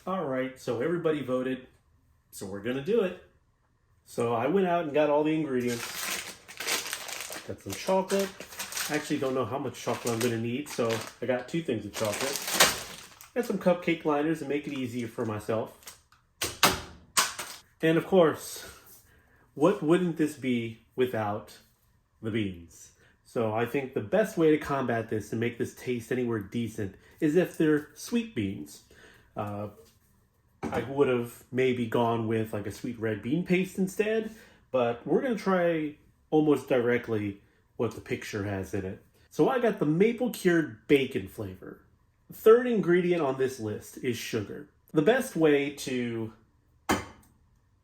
All right, so everybody voted, so we're gonna do it. So I went out and got all the ingredients. Got some chocolate. I actually don't know how much chocolate I'm gonna need, so I got 2 things of chocolate. Got some cupcake liners to make it easier for myself. And of course, what wouldn't this be without the beans? So I think the best way to combat this and make this taste anywhere decent is if they're sweet beans. I would have maybe gone with like a sweet red bean paste instead, but we're gonna try almost directly what the picture has in it. So I got the maple cured bacon flavor. The third ingredient on this list is sugar. The best way to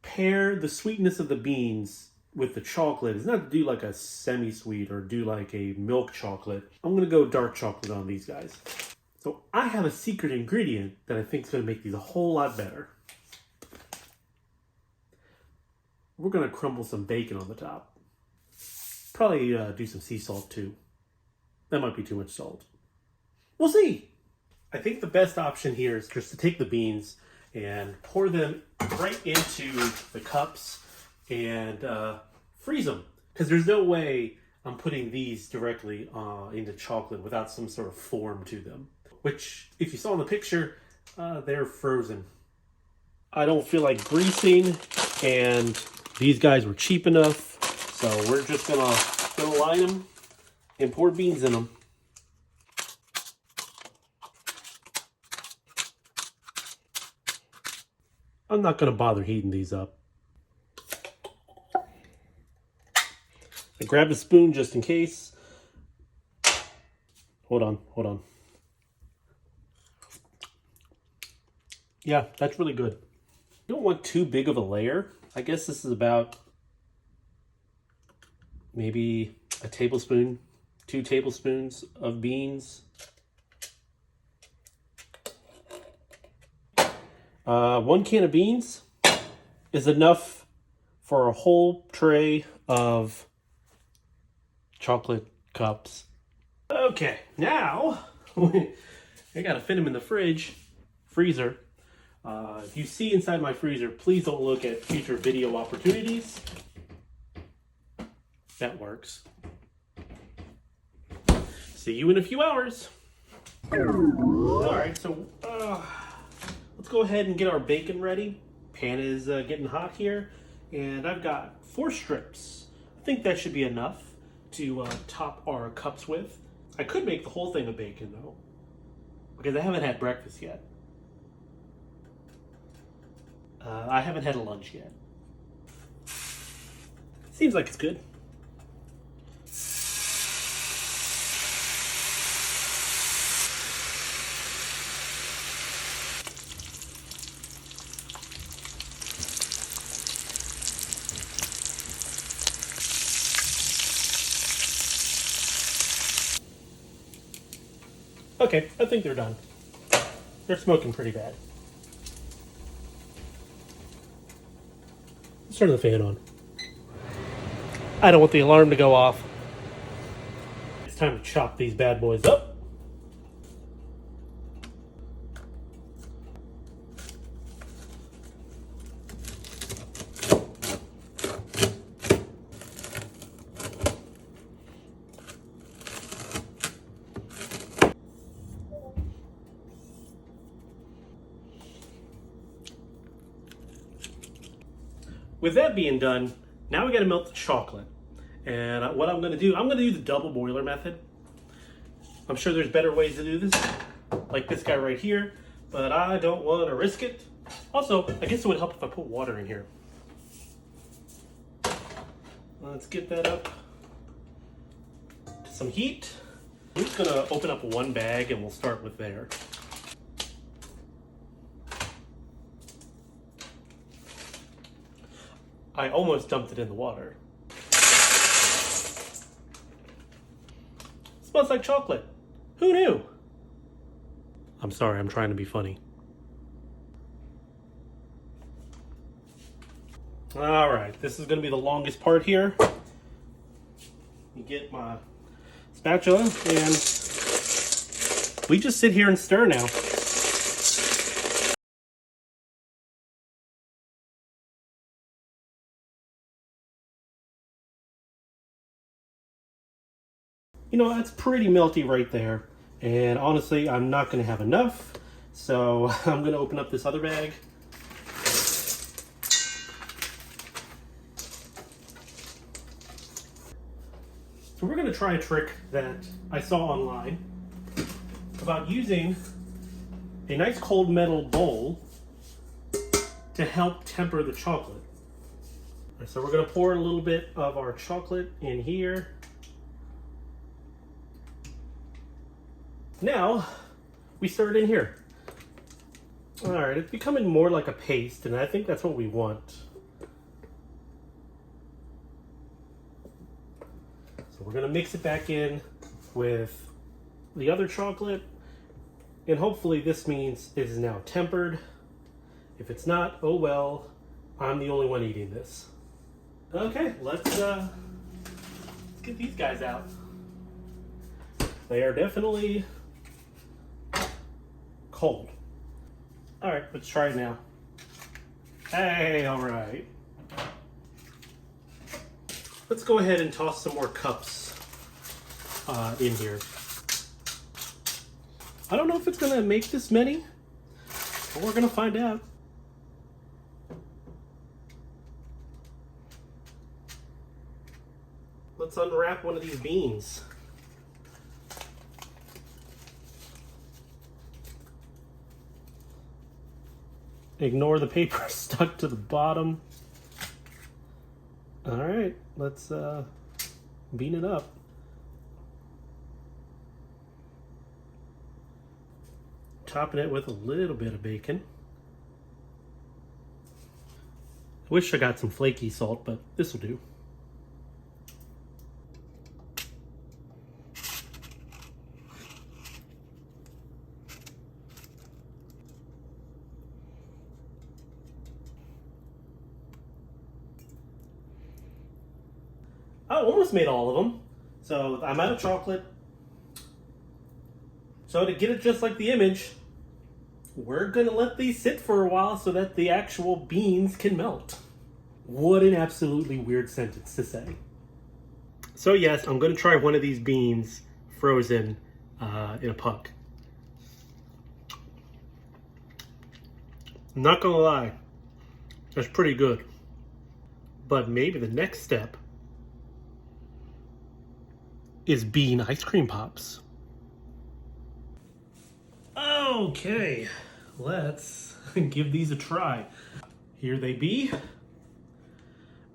pair the sweetness of the beans with the chocolate is not to do like a semi-sweet or do like a milk chocolate. I'm gonna go dark chocolate on these guys. So I have a secret ingredient that I think is gonna make these a whole lot better. We're gonna crumble some bacon on the top. Probably do some sea salt too. That might be too much salt. We'll see. I think the best option here is just to take the beans and pour them right into the cups and freeze them. Because there's no way I'm putting these directly into chocolate without some sort of form to them. Which, if you saw in the picture, they're frozen. I don't feel like greasing, and these guys were cheap enough. So we're just gonna line them and pour beans in them. I'm not gonna bother heating these up. I grabbed a spoon just in case. Hold on. Yeah, that's really good. You don't want too big of a layer. I guess this is about maybe a tablespoon, 2 tablespoons of beans. 1 can of beans is enough for a whole tray of chocolate cups. Okay, now I gotta fit them in the freezer. If you see inside my freezer, please don't look at future video opportunities. That works. See you in a few hours. All right, so let's go ahead and get our bacon ready. Pan is getting hot here, and I've got 4 strips. I think that should be enough to top our cups with. I could make the whole thing of bacon though, because I haven't had breakfast yet. I haven't had a lunch yet. Seems like it's good. Okay, I think they're done. They're smoking pretty bad. Let's turn the fan on. I don't want the alarm to go off. It's time to chop these bad boys up. With that being done, now we gotta melt the chocolate. And what I'm gonna do the double boiler method. I'm sure there's better ways to do this, like this guy right here, but I don't wanna risk it. Also, I guess it would help if I put water in here. Let's get that up to some heat. I'm just gonna open up 1 bag and we'll start with there. I almost dumped it in the water. Smells like chocolate. Who knew? I'm sorry, I'm trying to be funny. All right, this is gonna be the longest part here. You get my spatula and we just sit here and stir now. You know, that's pretty melty right there. And honestly, I'm not going to have enough. So I'm going to open up this other bag. So we're going to try a trick that I saw online about using a nice cold metal bowl to help temper the chocolate. So we're going to pour a little bit of our chocolate in here. Now we stir it in here. All right, it's becoming more like a paste, and I think that's what we want. So we're going to mix it back in with the other chocolate, and hopefully this means it is now tempered. If it's not, oh well, I'm the only one eating this. Okay, let's get these guys out. They are definitely cold. All right, let's try it now. Hey, all right. Let's go ahead and toss some more cups in here. I don't know if it's gonna make this many, but we're gonna find out. Let's unwrap one of these beans. Ignore the paper stuck to the bottom. All right, let's bean it up. Topping it with a little bit of bacon. I wish I got some flaky salt, but this will do. I almost made all of them, so I'm out of chocolate. So to get it just like the image, we're gonna let these sit for a while so that the actual beans can melt. What an absolutely weird sentence to say. So yes, I'm gonna try one of these beans frozen in a puck. I'm not gonna lie, that's pretty good. But maybe the next step is bean ice cream pops. Okay, let's give these a try. Here they be.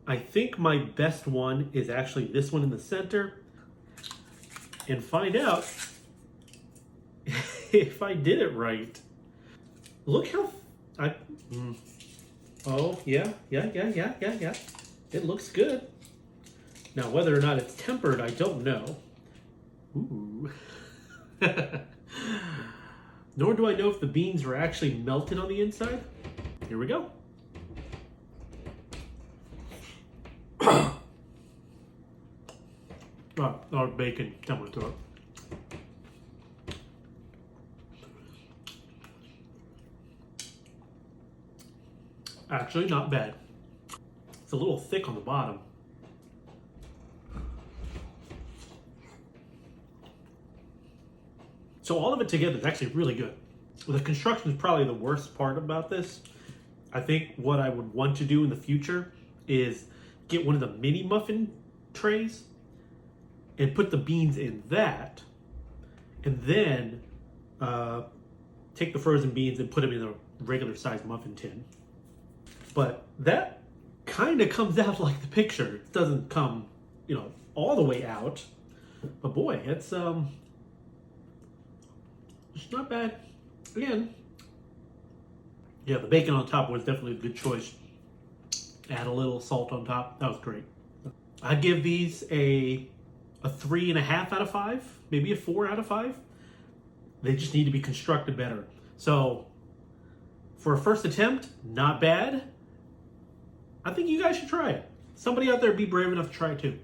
I think my best one is actually this one in the center, and find out if I did it right. Look how oh yeah. It looks good. Now, whether or not it's tempered, I don't know. Ooh. Nor do I know if the beans are actually melted on the inside. Here we go. Oh, bacon down my throat. Actually, not bad. It's a little thick on the bottom. So all of it together is actually really good. The construction is probably the worst part about this. I think what I would want to do in the future is get one of the mini muffin trays and put the beans in that, and then take the frozen beans and put them in a regular sized muffin tin. But that kind of comes out like the picture. It doesn't come, you know, all the way out. But boy, it's not bad. Again, yeah, the bacon on top was definitely a good choice. Add a little salt on top. That was great. I'd give these a 3.5 out of 5, maybe a 4 out of 5. They just need to be constructed better. So for a first attempt, not bad. I think you guys should try it. Somebody out there be brave enough to try it too.